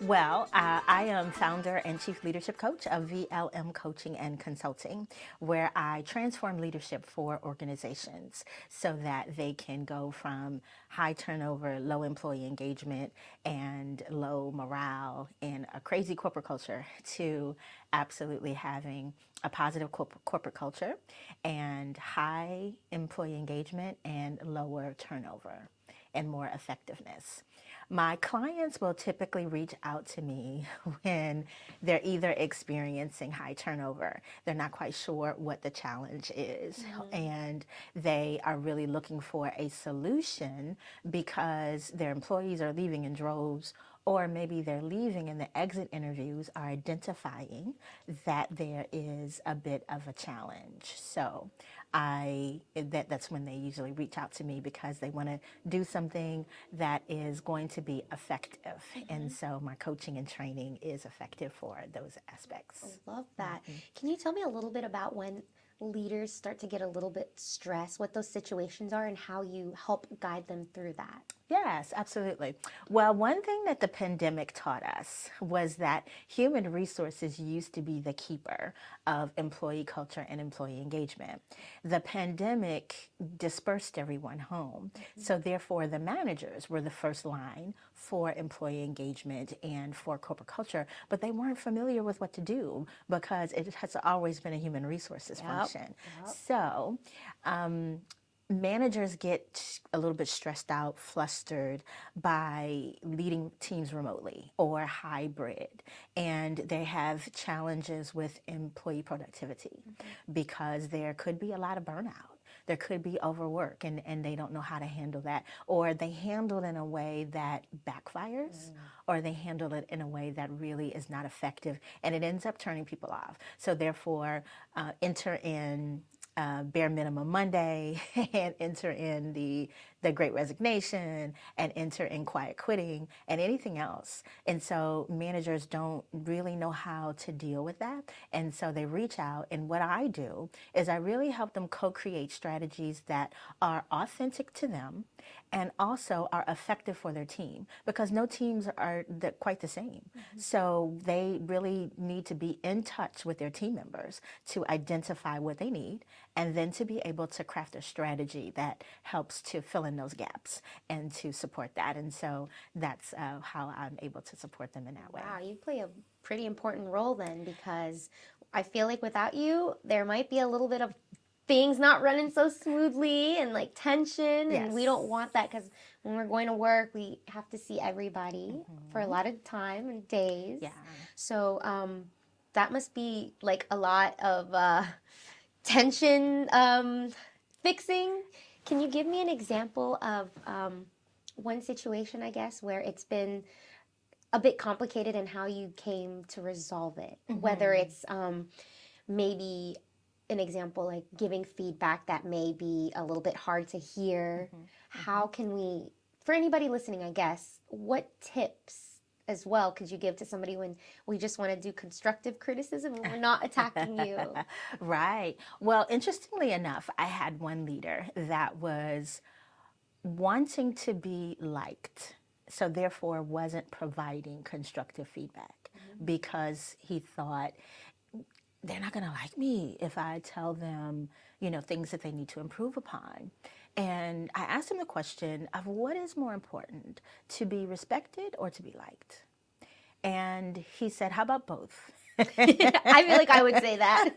Well, I am founder and chief leadership coach of VLM Coaching and Consulting, where I transform leadership for organizations so that they can go from high turnover, low employee engagement, and low morale in a crazy corporate culture to absolutely having a positive corporate culture and high employee engagement and lower turnover and more effectiveness. My clients will typically reach out to me when they're either experiencing high turnover, they're not quite sure what the challenge is, and they are really looking for a solution because their employees are leaving in droves, or maybe they're leaving and the exit interviews are identifying that there is a bit of a challenge. So that's when they usually reach out to me because they want to do something that is going to be effective. And so my coaching and training is effective for those aspects. I love that. Can you tell me a little bit about when leaders start to get a little bit stressed, what those situations are, and how you help guide them through that? Yes, absolutely. Well, one thing that the pandemic taught us was that human resources used to be the keeper of employee culture and employee engagement. The pandemic dispersed everyone home. So therefore, the managers were the first line for employee engagement and for corporate culture, but they weren't familiar with what to do because it has always been a human resources function. So, managers get a little bit stressed out, flustered by leading teams remotely or hybrid, and they have challenges with employee productivity because there could be a lot of burnout. There could be overwork and they don't know how to handle that, or they handle it in a way that backfires, or they handle it in a way that really is not effective and it ends up turning people off. So therefore, enter in bare minimum Monday and enter in the great resignation and enter in quiet quitting and anything else. And so managers don't really know how to deal with that. And so they reach out. And what I do is I really help them co-create strategies that are authentic to them and also are effective for their team, because no teams are quite the same. So they really need to be in touch with their team members to identify what they need and then to be able to craft a strategy that helps to fill in those gaps and to support that. And so that's how I'm able to support them in that way. Wow, you play a pretty important role then, because I feel like without you, there might be a little bit of things not running so smoothly and like tension, and we don't want that, because when we're going to work, we have to see everybody for a lot of time and days. Yeah. So that must be like a lot of tension fixing. Can you give me an example of one situation, I guess, where it's been a bit complicated and how you came to resolve it? Whether it's maybe an example like giving feedback that may be a little bit hard to hear. How can we, for anybody listening, I guess, what tips as well could you give to somebody when we just want to do constructive criticism and we're not attacking you? Right. Well, interestingly enough, I had one leader that was wanting to be liked, so therefore wasn't providing constructive feedback because he thought they're not going to like me if I tell them, things that they need to improve upon. And I asked him the question of what is more important, to be respected or to be liked? And he said, how about both? I feel like I would say that.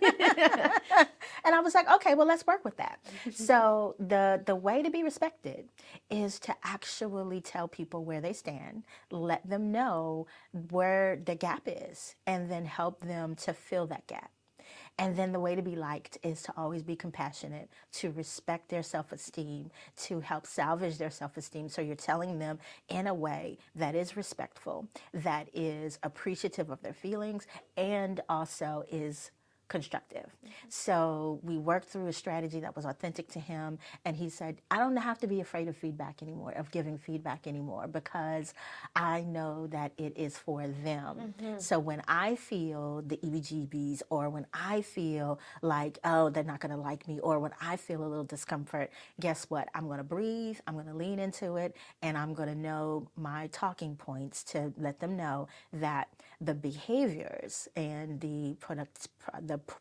And I was like, okay, well, let's work with that. So the way to be respected is to actually tell people where they stand, let them know where the gap is, and then help them to fill that gap. And then the way to be liked is to always be compassionate, to respect their self-esteem, to help salvage their self-esteem. So you're telling them in a way that is respectful, that is appreciative of their feelings, and also is constructive. So we worked through a strategy that was authentic to him. And he said, I don't have to be afraid of feedback anymore, of giving feedback anymore, because I know that it is for them. So when I feel the EBGBs, or when I feel like, oh, they're not going to like me, or when I feel a little discomfort, guess what? I'm going to breathe, I'm going to lean into it, and I'm going to know my talking points to let them know that the behaviors and the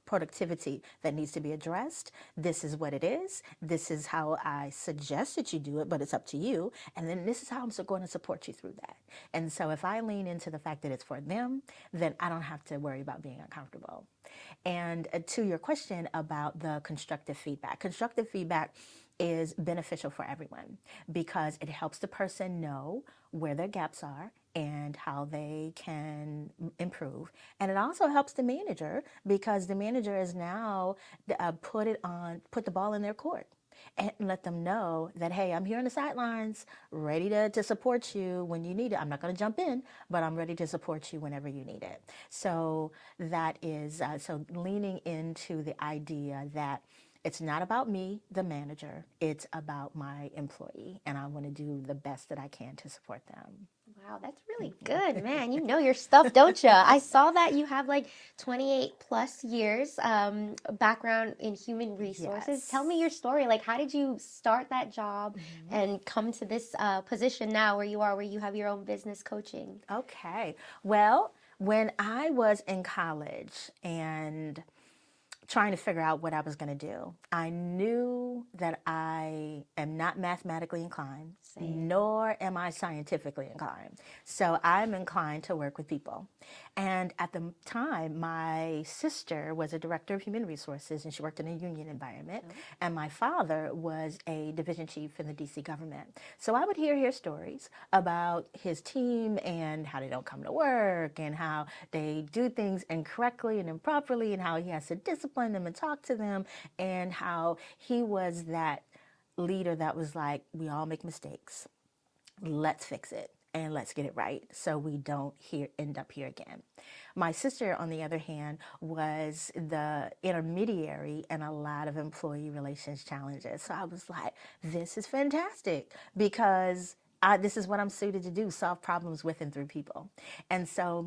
productivity that needs to be addressed, this is what it is. This is how I suggest that you do it, but it's up to you. And then this is how I'm going to support you through that. And so if I lean into the fact that it's for them, then I don't have to worry about being uncomfortable. And to your question about the constructive feedback is beneficial for everyone because it helps the person know where their gaps are and how they can improve. And it also helps the manager because the manager is now put the ball in their court and let them know that, hey, I'm here on the sidelines, ready to support you when you need it. I'm not going to jump in, but I'm ready to support you whenever you need it. So that is, so leaning into the idea that it's not about me, the manager, it's about my employee, and I want to do the best that I can to support them. Wow, that's really good, man. You know your stuff, don't you? I saw that you have like 28 plus years background in human resources. Yes. Tell me your story. Like, how did you start that job and come to this position now where you are, where you have your own business coaching? Okay. Well, when I was in college and trying to figure out what I was going to do, I knew that I am not mathematically inclined, nor am I scientifically inclined. So I'm inclined to work with people. And at the time, my sister was a director of human resources, and she worked in a union environment. And my father was a division chief in the DC government. So I would hear stories about his team and how they don't come to work and how they do things incorrectly and improperly and how he has to discipline them and talk to them, and how he was that leader that was like, we all make mistakes. Let's fix it and let's get it right so we don't end up here again. My sister, on the other hand, was the intermediary in a lot of employee relations challenges. So I was like, this is fantastic because this is what I'm suited to do, solve problems with and through people. And so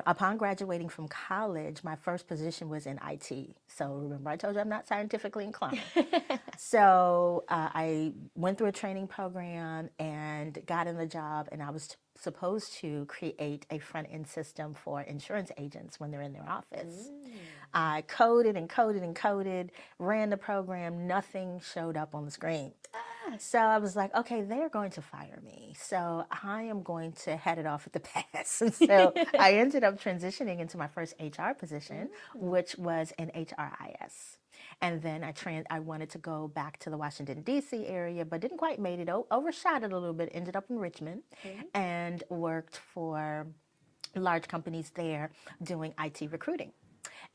upon graduating from college, my first position was in IT. So remember, I told you I'm not scientifically inclined. So I went through a training program and got in the job, and I was supposed to create a front-end system for insurance agents when they're in their office. I coded and coded and coded, ran the program, nothing showed up on the screen. So I was like, okay, they're going to fire me. So I am going to head it off at the pass. And so I ended up transitioning into my first HR position, which was in HRIS. And then I wanted to go back to the Washington, D.C. area, but didn't quite make it, overshot it a little bit, ended up in Richmond and worked for large companies there doing IT recruiting.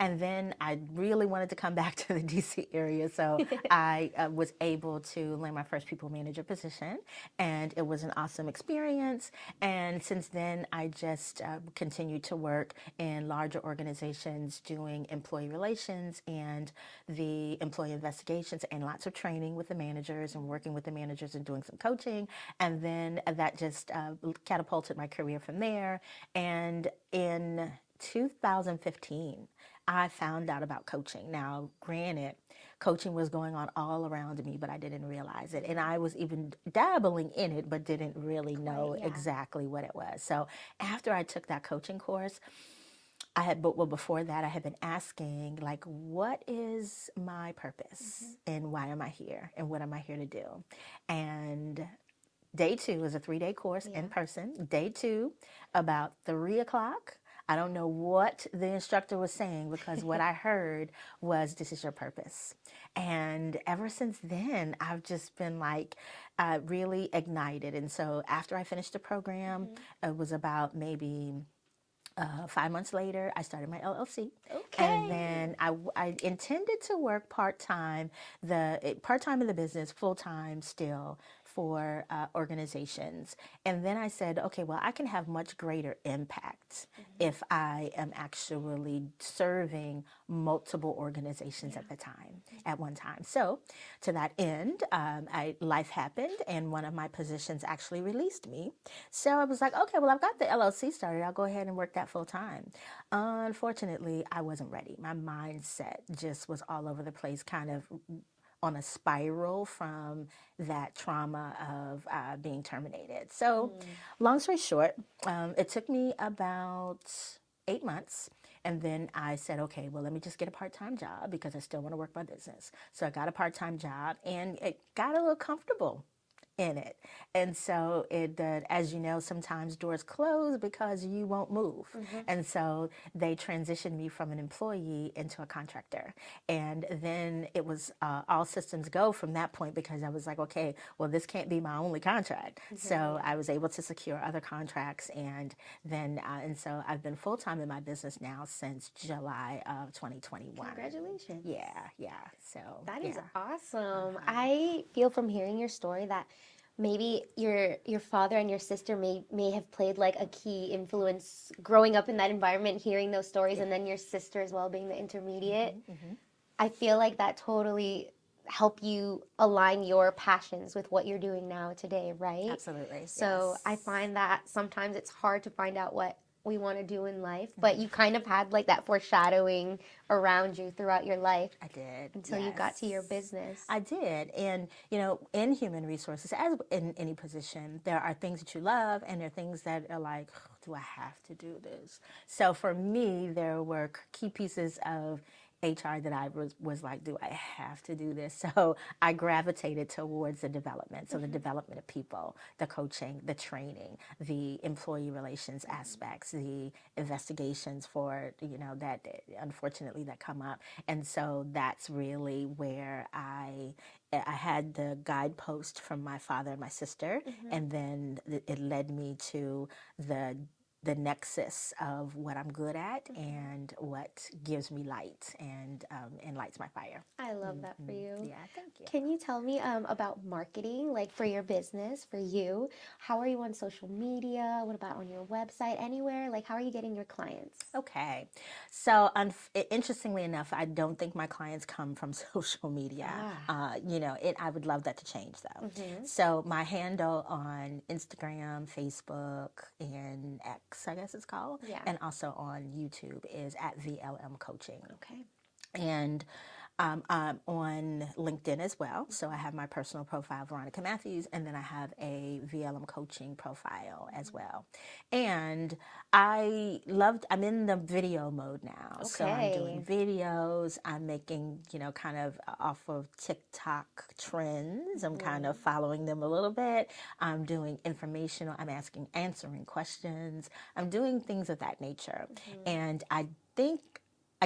And then I really wanted to come back to the DC area, so I was able to land my first people manager position, and it was an awesome experience. And since then, I just continued to work in larger organizations doing employee relations and the employee investigations, and lots of training with the managers and working with the managers and doing some coaching. And then that just catapulted my career from there. And in 2015, I found out about coaching. Now, granted, coaching was going on all around me, but I didn't realize it. And I was even dabbling in it, but didn't really know exactly what it was. So after I took that coaching course, before that, I had been asking, like, what is my purpose and why am I here and what am I here to do? And day 2 is a 3-day course in person. Day 2, about 3 o'clock. I don't know what the instructor was saying because what I heard was, this is your purpose. And ever since then, I've just been like really ignited. And so after I finished the program, it was about maybe 5 months later, I started my LLC. Okay. And then I intended to work part-time in the business, full-time still for organizations. And then I said, okay, well, I can have much greater impact if I am actually serving multiple organizations at one time. So to that end, life happened and one of my positions actually released me. So I was like, okay, well, I've got the LLC started. I'll go ahead and work that full time. Unfortunately, I wasn't ready. My mindset just was all over the place, kind of on a spiral from that trauma of being terminated. So, long story short, it took me about 8 months. And then I said, okay, well, let me just get a part-time job because I still want to work my business. So I got a part-time job and it got a little comfortable in it. And so as you know, sometimes doors close because you won't move. And so they transitioned me from an employee into a contractor. And then it was all systems go from that point because I was like, okay, well, this can't be my only contract. So I was able to secure other contracts. And then, and so I've been full-time in my business now since July of 2021. Congratulations. Yeah. So That is awesome. I feel from hearing your story that maybe your father and your sister may have played like a key influence growing up in that environment, hearing those stories, and then your sister as well being the intermediate. I feel like that totally help you align your passions with what you're doing now today, right? Absolutely. So I find that sometimes it's hard to find out what we want to do in life, but you kind of had like that foreshadowing around you throughout your life. I did. Until you got to your business. I did. And, in human resources, as in any position, there are things that you love and there are things that are like, do I have to do this? So for me, there were key pieces of HR that I was like, do I have to do this? So I gravitated towards the development. So the development of people, the coaching, the training, the employee relations aspects, the investigations for, that unfortunately that come up. And so that's really where I had the guidepost from my father and my sister, and then it led me to the nexus of what I'm good at and what gives me light and lights my fire. I love that for you. Yeah, thank you. Can you tell me about marketing, like for your business, for you? How are you on social media? What about on your website, anywhere? Like, how are you getting your clients? Okay. So, interestingly enough, I don't think my clients come from social media. I would love that to change, though. So, my handle on Instagram, Facebook, and X, I guess it's called, and also on YouTube is at VLM Coaching. Okay. And I'm on LinkedIn as well. So I have my personal profile, Veronica Matthews, and then I have a VLM coaching profile as well. And I'm in the video mode now. Okay. So I'm doing videos. I'm making, kind of off of TikTok trends. I'm kind of following them a little bit. I'm doing informational, answering questions. I'm doing things of that nature. And I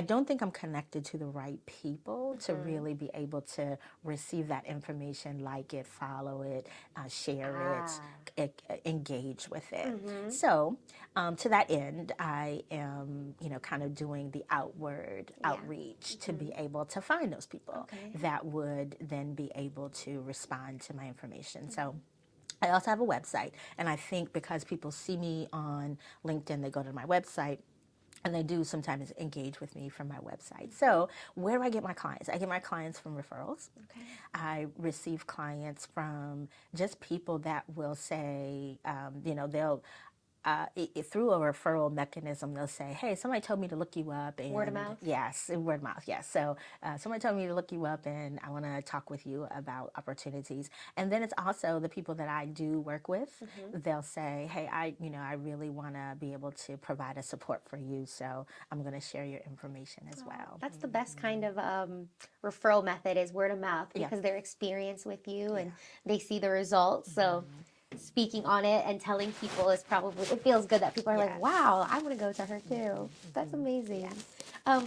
don't think I'm connected to the right people to really be able to receive that information, like it, follow it, share it, engage with it. So to that end, I am, kind of doing the outward outreach to be able to find those people that would then be able to respond to my information. So I also have a website, and I think because people see me on LinkedIn, they go to my website. And they do sometimes engage with me from my website. So where do I get my clients? I get my clients from referrals. Okay. I receive clients from just people that will say, they'll, through a referral mechanism, they'll say, hey, somebody told me to look you up. And word of mouth? Yes, word of mouth, yes. So somebody told me to look you up and I want to talk with you about opportunities. And then it's also the people that I do work with. They'll say, hey, I really want to be able to provide a support for you. So I'm going to share your information as well. That's the best kind of referral method is word of mouth because they're experienced with you and they see the results. So speaking on it and telling people is probably, it feels good that people are like, wow, I want to go to her too. That's amazing.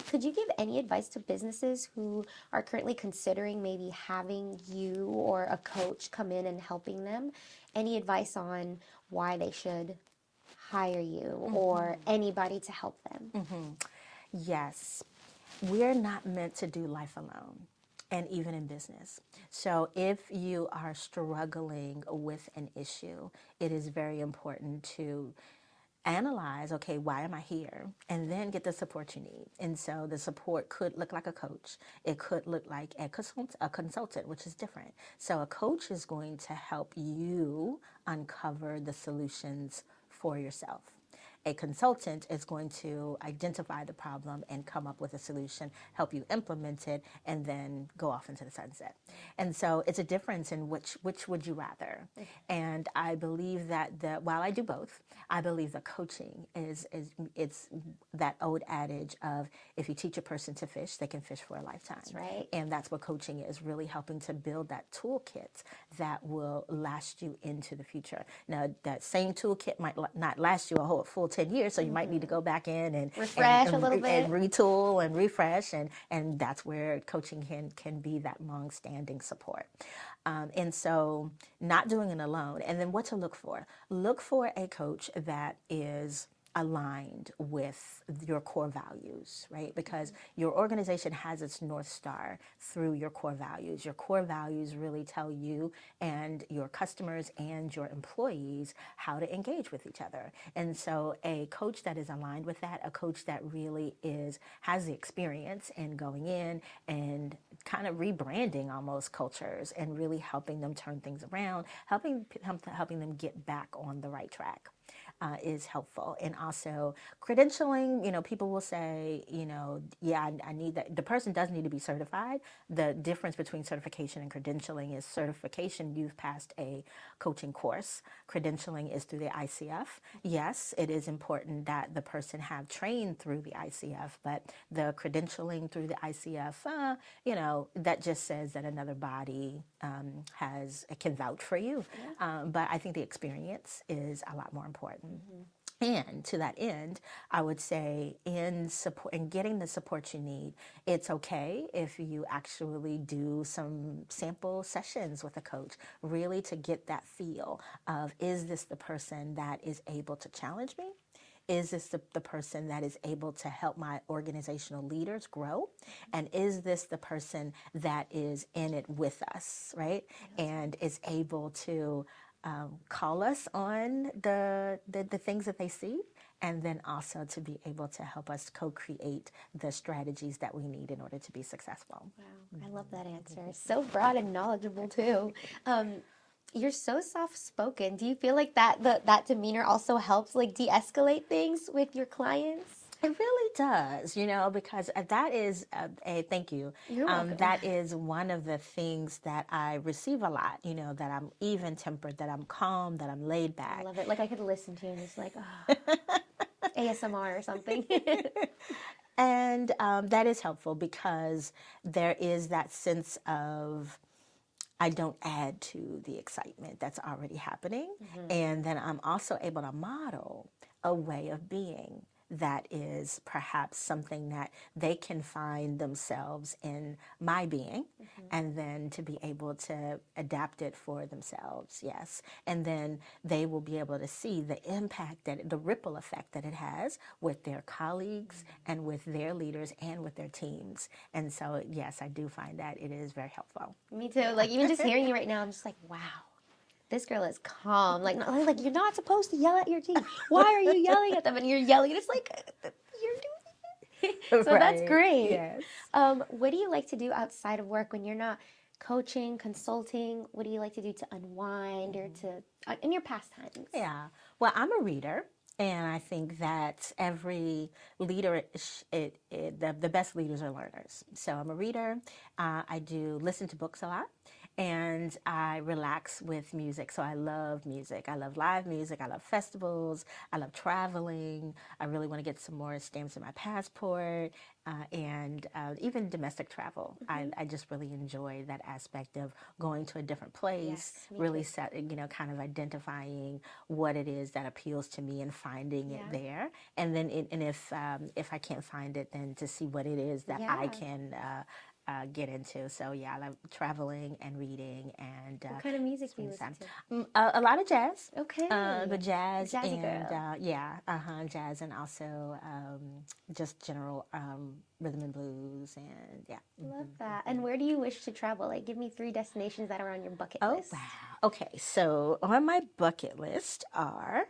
Could you give any advice to businesses who are currently considering maybe having you or a coach come in and helping them? Any advice on why they should hire you or anybody to help them? Yes. We're not meant to do life alone. and even in business. So if you are struggling with an issue, it is very important to analyze, okay, why am I here? And then get the support you need. And so the support could look like a coach. It could look like a consultant, which is different. So a coach is going to help you uncover the solutions for yourself. A consultant is going to identify the problem and come up with a solution, help you implement it, and then go off into the sunset. And so it's a difference in which would you rather. And I believe that while I do both, I believe the coaching is it's that old adage of if you teach a person to fish, they can fish for a lifetime. That's right. And that's what coaching is, really helping to build that toolkit that will last you into the future. Now, that same toolkit might not last you a whole full 10 years, so you might need to go back in and refresh a little bit, and retool and refresh, and that's where coaching can be that long-standing support. And so not doing it alone. And then what to look for? Look for a coach that is aligned with your core values, right? Because your organization has its North Star through your core values. Your core values really tell you and your customers and your employees how to engage with each other. And so a coach that is aligned with that, a coach that really has the experience in going in and kind of rebranding almost cultures and really helping them turn things around, helping them get back on the right track. Is helpful. And also credentialing, people will say, yeah, I need that. The person does need to be certified. The difference between certification and credentialing is certification, you've passed a coaching course. Credentialing is through the ICF. Yes, it is important that the person have trained through the ICF, but the credentialing through the ICF, that just says that another body can vouch for you. Yeah. But I think the experience is a lot more important. And to that end, I would say in getting the support you need, it's okay if you actually do some sample sessions with a coach, really to get that feel of, is this the person that is able to challenge me? Is this the person that is able to help my organizational leaders grow? And is this the person that is in it with us, right? And is able to call us on the things that they see, and then also to be able to help us co-create the strategies that we need in order to be successful. Wow, I love that answer. So broad and knowledgeable too. You're so soft-spoken. Do you feel like that demeanor also helps de-escalate things with your clients? It really does, because that is thank you. You're welcome. That is one of the things that I receive a lot, that I'm even-tempered, that I'm calm, that I'm laid back. I love it. I could listen to you and it's ASMR or something. And that is helpful because there is that sense of, I don't add to the excitement that's already happening. And then I'm also able to model a way of being that is perhaps something that they can find themselves in my being, and then to be able to adapt it for themselves, yes. And then they will be able to see the impact, the ripple effect that it has with their colleagues and with their leaders and with their teams. And so, yes, I do find that it is very helpful. Me too. Even just hearing you right now, I'm just wow. This girl is calm. You're not supposed to yell at your team. Why are you yelling at them? And you're yelling. And it's you're doing it. So right. That's great. Yes. What do you like to do outside of work when you're not coaching, consulting? What do you like to do to unwind or in your pastimes? Yeah. Well, I'm a reader. And I think that every leader, the best leaders are learners. So I'm a reader. I do listen to books a lot. And I relax with music. So I love music. I love live music. I love festivals. I love traveling. I really want to get some more stamps in my passport, and even domestic travel. I just really enjoy that aspect of going to a different place, really kind of identifying what it is that appeals to me and finding it there. And then if I can't find it, then to see what it is that I can get into. So yeah, I like traveling and reading and What kind of music do you spending listen time. to? A lot of jazz. Okay. The jazz Jazzy and girl. jazz and also just general rhythm and blues and yeah. Love that. And where do you wish to travel? Like, give me 3 destinations that are on your bucket Oh list. wow. Okay, so on my bucket list are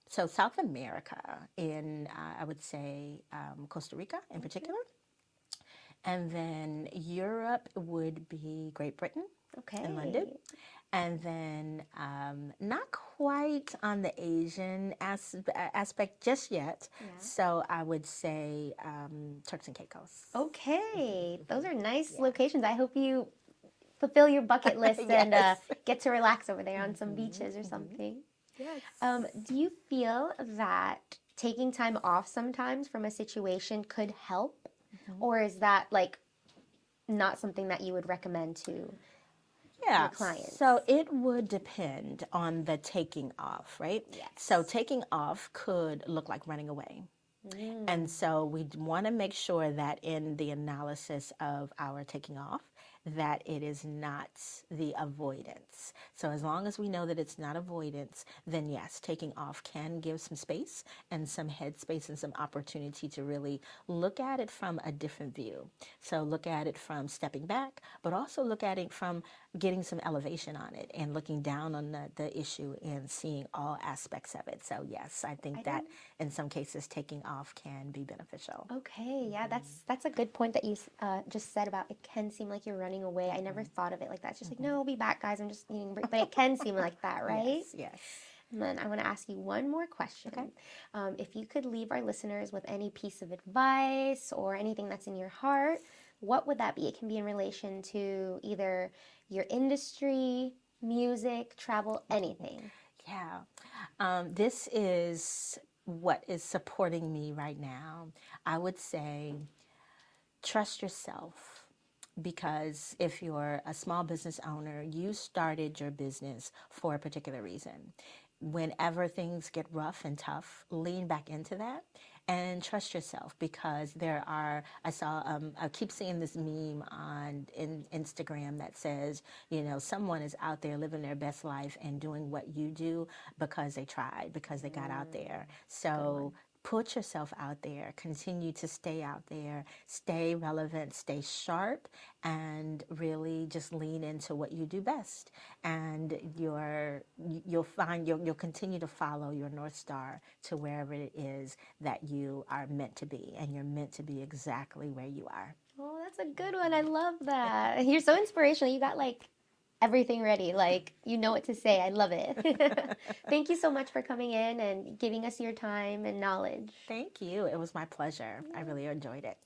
so South America in I would say Costa Rica in particular, and then Europe would be Great Britain in London. Okay. And then not quite on the Asian aspect just yet. Yeah. So I would say Turks and Caicos. Okay. Those are nice locations. I hope you fulfill your bucket list and Yes. get to relax over there on some beaches or something. Yes. Do you feel that taking time off sometimes from a situation could help? Or is that like not something that you would recommend to Yeah. your clients? So it would depend on the taking off, right? Yes. So taking off could look like running away. And so we want to make sure that in the analysis of our taking off, that it is not the avoidance. So as long as we know that it's not avoidance, then yes, taking off can give some space and some headspace and some opportunity to really look at it from a different view. So look at it from stepping back, but also look at it from getting some elevation on it and looking down on the issue and seeing all aspects of it. So yes, I think that in some cases taking off can be beneficial. Okay, yeah, that's a good point that you just said about it can seem like you're running away. I never thought of it like that. It's just like, no, I'll be back, guys. I'm just needing a break. But it can seem like that, right? Yes, yes. And then I want to ask you one more question. Okay. If you could leave our listeners with any piece of advice or anything that's in your heart, what would that be? It can be in relation to either your industry, music, travel, anything. Yeah. This is what is supporting me right now. I would say trust yourself, because if you're a small business owner, you started your business for a particular reason. Whenever things get rough and tough, lean back into that and trust yourself, because I keep seeing this meme in Instagram that says, someone is out there living their best life and doing what you do because they tried, because they got out there. So put yourself out there, continue to stay out there, stay relevant, stay sharp, and really just lean into what you do best. And you'll continue to follow your North Star to wherever it is that you are meant to be, and you're meant to be exactly where you are. Oh, that's a good one. I love that. You're so inspirational. You got like everything ready. Like, you know what to say. I love it. Thank you so much for coming in and giving us your time and knowledge. Thank you. It was my pleasure. I really enjoyed it.